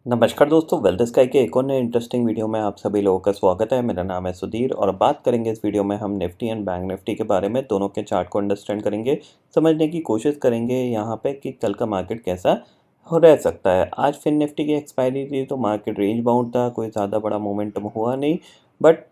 नमस्कार दोस्तों, wealth sky के एक और नए इंटरेस्टिंग वीडियो में आप सभी लोगों का स्वागत है। मेरा नाम है सुधीर और बात करेंगे इस वीडियो में हम निफ्टी एंड बैंक निफ्टी के बारे में। दोनों के चार्ट को अंडरस्टैंड करेंगे, समझने की कोशिश करेंगे यहाँ पे कि कल का मार्केट कैसा हो रह सकता है। आज फिर निफ्टी की एक्सपायरी थी तो मार्केट रेंज बाउंड था, कोई ज़्यादा बड़ा मोमेंटम हुआ नहीं, बट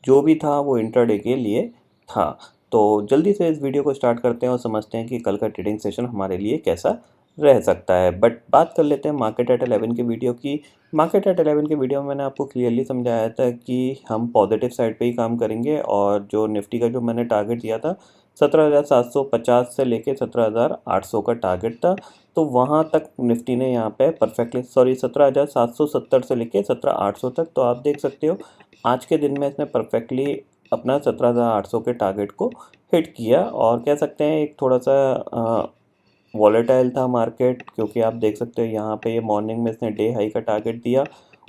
जो भी था वो इंट्राडे के लिए था। तो जल्दी से इस वीडियो को स्टार्ट करते हैं और समझते हैं कि कल का ट्रेडिंग सेशन हमारे लिए कैसा रह सकता है। बट बात कर लेते हैं मार्केट एट 11 की वीडियो की। मार्केट एट 11 की वीडियो में मैंने आपको क्लियरली समझाया था कि हम पॉजिटिव साइड पे ही काम करेंगे और जो निफ्टी का जो मैंने टारगेट दिया था 17,750 से लेके 17,800 का टारगेट था। तो वहाँ तक निफ्टी ने यहाँ पे परफेक्टली 17,770 से लेके 17,800 तक। तो आप देख सकते हो आज के दिन में इसने परफेक्टली अपना 17,800 के टारगेट को हिट किया और कह सकते हैं एक थोड़ा सा वॉलेटाइल था मार्केट, क्योंकि आप देख सकते हो यहाँ पे ये मॉर्निंग में इसने डे हाई का टारगेट दिया,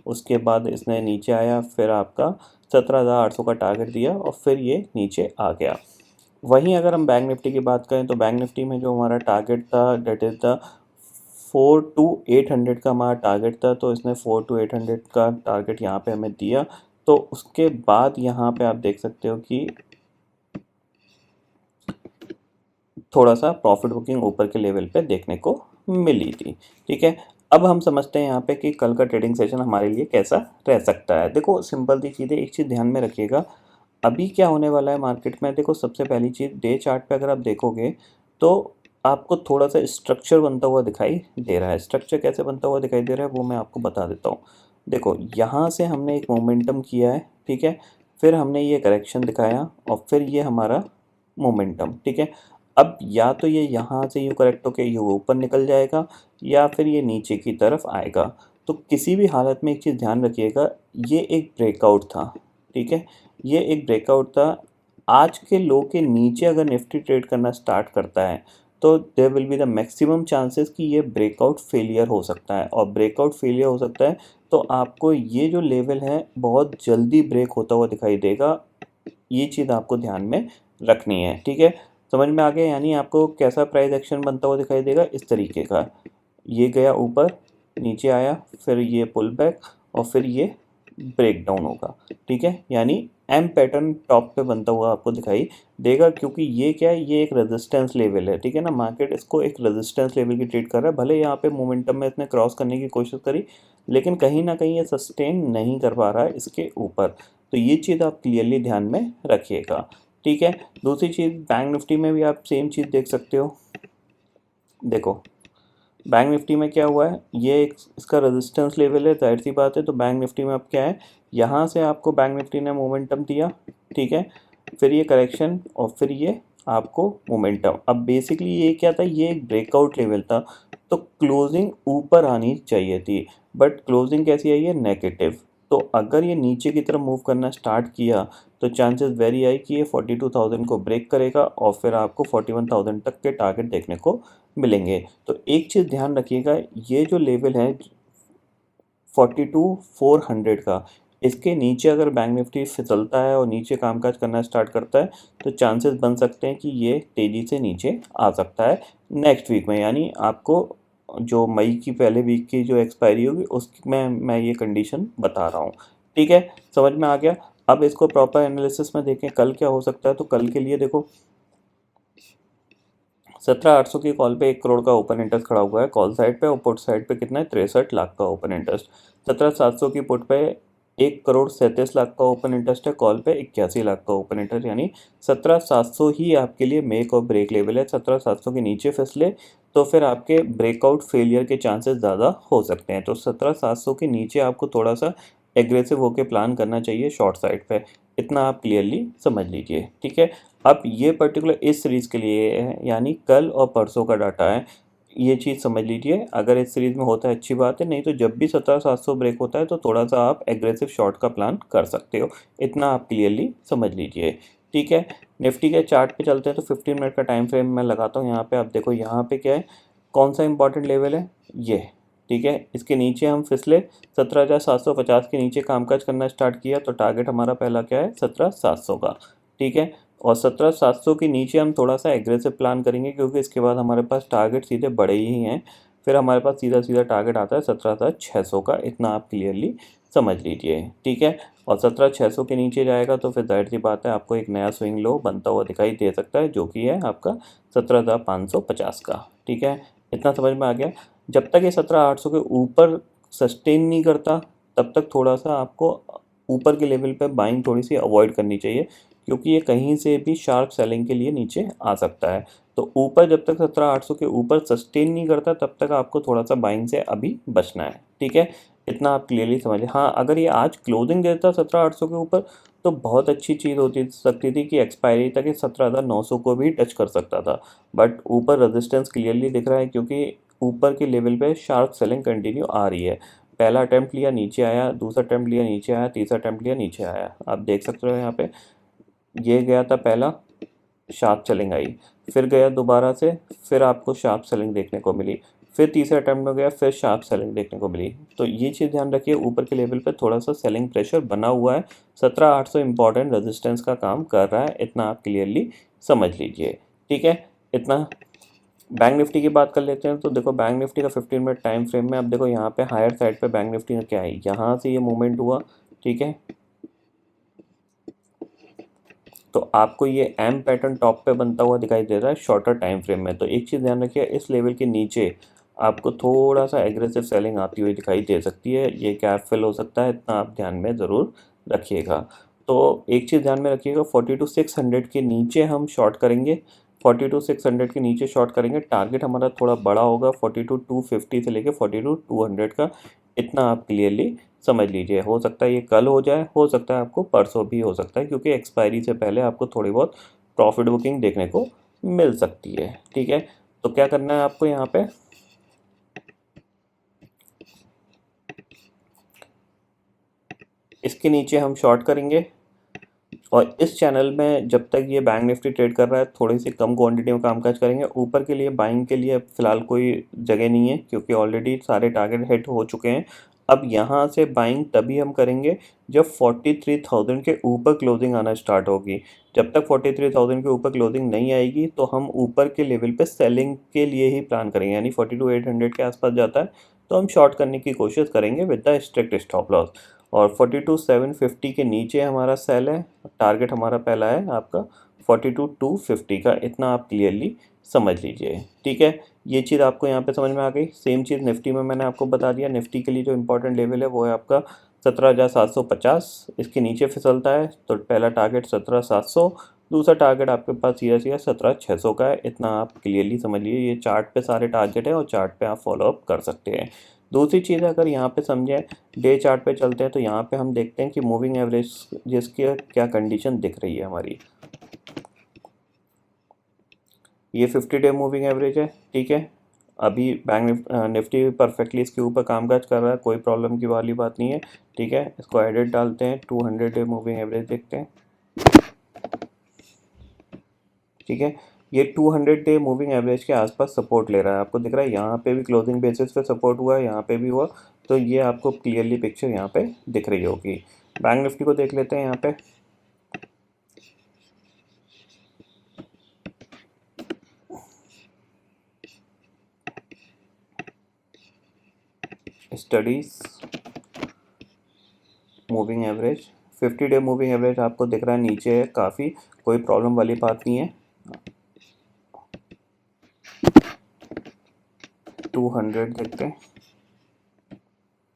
उसके बाद इसने नीचे आया, फिर आपका 17,800 का टारगेट दिया और फिर ये नीचे आ गया। वहीं अगर हम बैंक निफ्टी की बात करें तो बैंक निफ्टी में जो हमारा टारगेट था डेट इज़ द 4 to 800 का हमारा टारगेट था। तो इसने 4 to 800 का टारगेट यहाँ पे हमें दिया। तो उसके बाद यहाँ पे आप देख सकते हो कि थोड़ा सा प्रॉफिट बुकिंग ऊपर के लेवल पे देखने को मिली थी। ठीक है, अब हम समझते हैं यहाँ पे कि कल का ट्रेडिंग सेशन हमारे लिए कैसा रह सकता है। देखो सिंपल सी चीज़ है, एक चीज़ ध्यान में रखिएगा, अभी क्या होने वाला है मार्केट में। देखो सबसे पहली चीज़, डे चार्ट पे अगर आप देखोगे तो आपको थोड़ा सा स्ट्रक्चर बनता हुआ दिखाई दे रहा है। स्ट्रक्चर कैसे बनता हुआ दिखाई दे रहा है वो मैं आपको बता देता हूँ। देखो यहाँ से हमने एक मोमेंटम किया है, ठीक है, फिर हमने ये करेक्शन दिखाया और फिर ये हमारा मोमेंटम, ठीक है। अब या तो ये यहाँ से यूँ करेक्ट होके यूँ ऊपर निकल जाएगा या फिर ये नीचे की तरफ आएगा। तो किसी भी हालत में एक चीज़ ध्यान रखिएगा, ये एक ब्रेकआउट था, ठीक है, ये एक ब्रेकआउट था। आज के लो के नीचे अगर निफ्टी ट्रेड करना स्टार्ट करता है तो there will be the maximum chances कि ये ब्रेकआउट फेलियर हो सकता है, और ब्रेकआउट फेलियर हो सकता है तो आपको ये जो लेवल है बहुत जल्दी ब्रेक होता हुआ दिखाई देगा। ये चीज़ आपको ध्यान में रखनी है, ठीक है। समझ में आ गया, यानी आपको कैसा प्राइस एक्शन बनता हुआ दिखाई देगा, इस तरीके का। ये गया ऊपर, नीचे आया, फिर ये पुल बैक और फिर ये ब्रेक डाउन होगा, ठीक है। यानी एम पैटर्न टॉप पे बनता हुआ आपको दिखाई देगा, क्योंकि ये क्या है, ये एक रेजिस्टेंस लेवल है, ठीक है ना। मार्केट इसको एक रेजिस्टेंस लेवल की ट्रीट कर रहा है। भले यहाँ पे मोमेंटम में इसने क्रॉस करने की कोशिश करी, लेकिन कहीं ना कहीं ये सस्टेन नहीं कर पा रहा है इसके ऊपर। तो ये चीज़ आप क्लियरली ध्यान में रखिएगा, ठीक है। दूसरी चीज़, बैंक निफ्टी में भी आप सेम चीज़ देख सकते हो। देखो बैंक निफ्टी में क्या हुआ है, ये एक इसका रेजिस्टेंस लेवल है, जाहिर सी बात है। तो बैंक निफ्टी में अब क्या है, यहाँ से आपको बैंक निफ्टी ने मोमेंटम दिया, ठीक है, फिर ये करेक्शन और फिर ये आपको मोमेंटम। अब बेसिकली ये क्या था, ये एक ब्रेकआउट लेवल था, तो क्लोजिंग ऊपर आनी चाहिए थी, बट क्लोजिंग कैसी आई है, नेगेटिव। तो अगर ये नीचे की तरफ मूव करना स्टार्ट किया तो चांसेस वेरी हाई कि ये 42,000 को ब्रेक करेगा और फिर आपको 41,000 तक के टारगेट देखने को मिलेंगे। तो एक चीज़ ध्यान रखिएगा, ये जो लेवल है 42,400 का, इसके नीचे अगर बैंक निफ्टी फिसलता है और नीचे कामकाज करना स्टार्ट करता है तो चांसेस बन सकते हैं कि ये तेज़ी से नीचे आ सकता है नेक्स्ट वीक में। यानी आपको जो मई की पहले वीक की जो एक्सपायरी होगी उसमें मैं ये कंडीशन बता रहा हूँ, ठीक है। समझ में आ गया। अब इसको प्रॉपर एनालिसिस में देखें कल क्या हो सकता है। तो कल के लिए देखो 17,800 की कॉल पे 1 करोड़ का ओपन इंटरेस्ट खड़ा हुआ है कॉल साइड पे, और पुट साइड पे कितना है, 63 लाख का ओपन इंटरेस्ट। 17,700 की पुट पे 1 करोड़ 37 लाख का ओपन इंटरेस्ट है, कॉल पे 81 लाख का ओपन इंटरेस्ट। यानी 17,700 ही आपके लिए मेक और ब्रेक लेवल है। 17,700 के नीचे फिसले तो फिर आपके ब्रेकआउट फेलियर के चांसेस ज़्यादा हो सकते हैं। तो 17,700 के नीचे आपको थोड़ा सा एग्रेसिव होकर प्लान करना चाहिए शॉर्ट साइड पे, इतना आप क्लियरली समझ लीजिए, ठीक है। अब ये पर्टिकुलर इस सीरीज़ के लिए है, यानी कल और परसों का डाटा है, ये चीज़ समझ लीजिए। अगर इस सीरीज़ में होता है अच्छी बात है, नहीं तो जब भी 17,700 ब्रेक होता है तो थोड़ा सा आप एग्रेसिव शॉर्ट का प्लान कर सकते हो, इतना आप क्लियरली समझ लीजिए, ठीक है। निफ्टी के चार्ट पे चलते हैं तो 15 मिनट का टाइम फ्रेम मैं लगाता हूँ यहाँ पे। आप देखो यहाँ पे क्या है, कौन सा इंपॉर्टेंट लेवल है, ये, ठीक है। इसके नीचे हम फिसले 17,750 के नीचे कामकाज करना स्टार्ट किया तो टारगेट हमारा पहला क्या है, 17,700 का, ठीक है। और 17,700 के नीचे हम थोड़ा सा एग्रेसिव प्लान करेंगे, क्योंकि इसके बाद हमारे पास टारगेट सीधे बड़े ही हैं। फिर हमारे पास सीधा सीधा टारगेट आता है 17,600 का, इतना आप क्लियरली समझ लीजिए, ठीक है। और 17,600 के नीचे जाएगा तो फिर जाहिर सी बात है आपको एक नया स्विंग लो बनता हुआ दिखाई दे सकता है, जो कि है आपका 17,550 का, ठीक है। इतना समझ में आ गया। जब तक ये 17,800 के ऊपर सस्टेन नहीं करता तब तक थोड़ा सा आपको ऊपर के लेवल पे बाइंग थोड़ी सी अवॉइड करनी चाहिए, क्योंकि ये कहीं से भी शार्प सेलिंग के लिए नीचे आ सकता है। तो ऊपर जब तक 17,800 के ऊपर सस्टेन नहीं करता तब तक आपको थोड़ा सा बाइंग से अभी बचना है, ठीक है। इतना आप क्लियरली समझिए। हाँ, अगर ये आज क्लोजिंग देता 17,800 के ऊपर तो बहुत अच्छी चीज़ होती सकती थी कि एक्सपायरी तक ये 17,900 को भी टच कर सकता था, बट ऊपर रेजिस्टेंस क्लियरली दिख रहा है, क्योंकि ऊपर के लेवल पे शार्प सेलिंग कंटिन्यू आ रही है। पहला अटैम्प्ट लिया नीचे आया, दूसरा अटैम्प्ट लिया नीचे आया, तीसरा अटैम्प्ट लिया नीचे आया। आप देख सकते हो यहाँ पे ये गया था पहला, शार्प सेलिंग आई, फिर गया दोबारा से, फिर आपको शार्प सेलिंग देखने को मिली, फिर तीसरे अटैम्प्ट में गया, फिर शार्प सेलिंग देखने को मिली। तो ये चीज़ ध्यान रखिए, ऊपर के लेवल पे थोड़ा सा सेलिंग प्रेशर बना हुआ है, 17,800 इंपॉर्टेंट रेजिस्टेंस का काम कर रहा है, इतना आप क्लियरली समझ लीजिए, ठीक है। इतना बैंक निफ्टी की बात कर लेते हैं। तो देखो बैंक निफ्टी का 15 मिनट टाइम फ्रेम में अब देखो यहाँ पे हायर साइड पे बैंक निफ्टी का क्या है, यहाँ से ये मूवमेंट हुआ, ठीक है। तो आपको ये एम पैटर्न टॉप पे बनता हुआ दिखाई दे रहा है शॉर्टर टाइम फ्रेम में। तो एक चीज़ ध्यान रखिए, इस लेवल के नीचे आपको थोड़ा सा एग्रेसिव सेलिंग आती हुई दिखाई दे सकती है, ये गैप फिल हो सकता है, इतना आप ध्यान में ज़रूर रखिएगा। तो एक चीज़ ध्यान में रखिएगा, 42,600 के नीचे हम शॉर्ट करेंगे, 42,600 के नीचे शॉर्ट करेंगे। टारगेट हमारा थोड़ा बड़ा होगा, 42,250 से लेके 42,200 का, इतना आप क्लियरली समझ लीजिए। हो सकता है ये कल हो जाए, हो सकता है आपको परसों भी हो सकता है, क्योंकि एक्सपायरी से पहले आपको थोड़ी बहुत प्रॉफिट बुकिंग देखने को मिल सकती है, ठीक है। तो क्या करना है आपको यहाँ पे, इसके नीचे हम शॉर्ट करेंगे, और इस चैनल में जब तक ये बैंक निफ्टी ट्रेड कर रहा है थोड़ी सी कम क्वांटिटी में कामकाज करेंगे। ऊपर के लिए बाइंग के लिए फ़िलहाल कोई जगह नहीं है, क्योंकि ऑलरेडी सारे टारगेट हिट हो चुके हैं। अब यहाँ से बाइंग तभी हम करेंगे जब 43,000 के ऊपर क्लोजिंग आना स्टार्ट होगी। जब तक 43,000 के ऊपर क्लोजिंग नहीं आएगी तो हम ऊपर के लेवल पे सेलिंग के लिए ही प्लान करेंगे, यानी 42,800 के आसपास जाता है तो हम शॉर्ट करने की कोशिश करेंगे with the strict stop loss. और 42,750 के नीचे हमारा सेल है, टारगेट हमारा पहला है आपका 42,250 का, इतना आप क्लियरली समझ लीजिए, ठीक है। ये चीज़ आपको यहाँ पे समझ में आ गई। सेम चीज़ निफ्टी में मैंने आपको बता दिया। निफ्टी के लिए जो इंपॉर्टेंट लेवल है वो है आपका 17,750, इसके नीचे फिसलता है तो पहला टारगेट 17,700, दूसरा टारगेट आपके पास सीधा सीधा 17,600 का है, इतना आप क्लियरली समझ लीजिए। ये चार्ट पे सारे टारगेट है और चार्ट पे आप फॉलोअप कर सकते हैं। दूसरी चीज़ अगर यहाँ पे समझें, डे चार्ट पे चलते हैं तो यहाँ पे हम देखते हैं कि मूविंग एवरेज जिसकी क्या कंडीशन दिख रही है हमारी। ये 50 डे मूविंग एवरेज है, ठीक है। अभी बैंक निफ्टी परफेक्टली इसके ऊपर कामकाज कर रहा है, कोई प्रॉब्लम की वाली बात नहीं है, ठीक है। इसको एडिट डालते हैं, 200 डे मूविंग एवरेज देखते हैं, ठीक है। ये 200 डे मूविंग एवरेज के आसपास सपोर्ट ले रहा है, आपको दिख रहा है। यहाँ पे भी क्लोजिंग बेसिस पे सपोर्ट हुआ है, यहाँ पे भी हुआ, तो ये आपको क्लियरली पिक्चर यहाँ पे दिख रही होगी। बैंक निफ्टी को देख लेते हैं यहाँ पे। Studies moving average, 50 day moving average आपको दिख रहा है नीचे है काफ़ी, कोई प्रॉब्लम वाली बात नहीं है। 200 देखते हैं,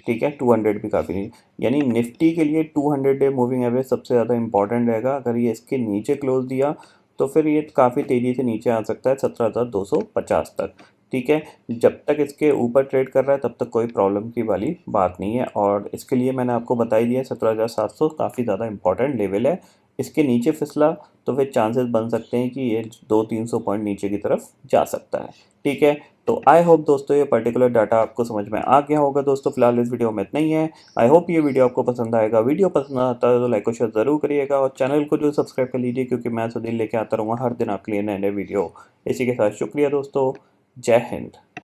ठीक है। 200 भी काफ़ी नहीं, यानी निफ्टी के लिए 200 डे मूविंग एवरेज सबसे ज़्यादा इंपॉर्टेंट रहेगा। अगर ये इसके नीचे क्लोज दिया तो फिर ये काफ़ी तेज़ी से नीचे आ सकता है 17,250 तक, ठीक है। जब तक इसके ऊपर ट्रेड कर रहा है तब तक कोई प्रॉब्लम की वाली बात नहीं है। और इसके लिए मैंने आपको बता ही दिया 17,700 काफ़ी ज़्यादा इंपॉर्टेंट लेवल है। इसके नीचे फिसला तो फिर चांसेस बन सकते हैं कि ये 200-300 पॉइंट नीचे की तरफ जा सकता है, ठीक है। तो आई होप दोस्तों ये पर्टिकुलर डाटा आपको समझ में आ गया होगा। दोस्तों फिलहाल इस वीडियो में इतना ही है। आई होप ये वीडियो आपको पसंद आएगा। वीडियो पसंद आता है तो लाइक और शेयर ज़रूर करिएगा, और चैनल को जो सब्सक्राइब कर लीजिए, क्योंकि मैं सुधीर लेके आता रहूँगा हर दिन आपके लिए नए नए वीडियो। इसी के साथ शुक्रिया दोस्तों, जय हिंद।